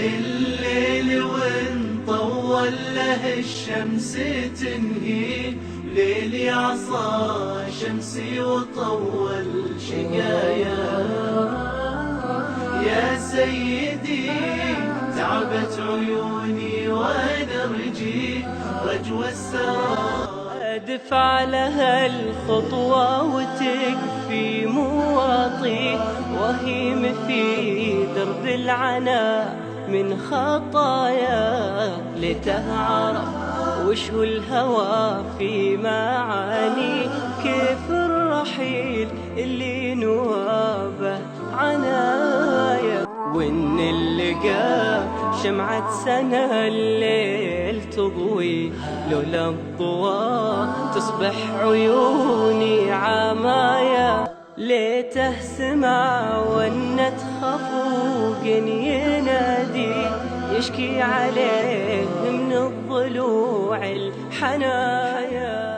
الليل وان طول له الشمس تنهي، ليلي عصا شمسي وطول شقايا. يا سيدي تعبت عيوني ونرجي رجوى السرى، أدفع لها الخطوة وتكفي مواطي، وهيم في درب العناء من خطايا، لتعرف وش هو الهوى في معاني، كيف الرحيل اللي نوابه عنايا. وإن اللقى شمعة سنة الليل تضوي، لولا الضوى تصبح عيوني عمايا. ليته سمع ونت خفوق ينادي، يشكي عليه من الضلوع الحنايا.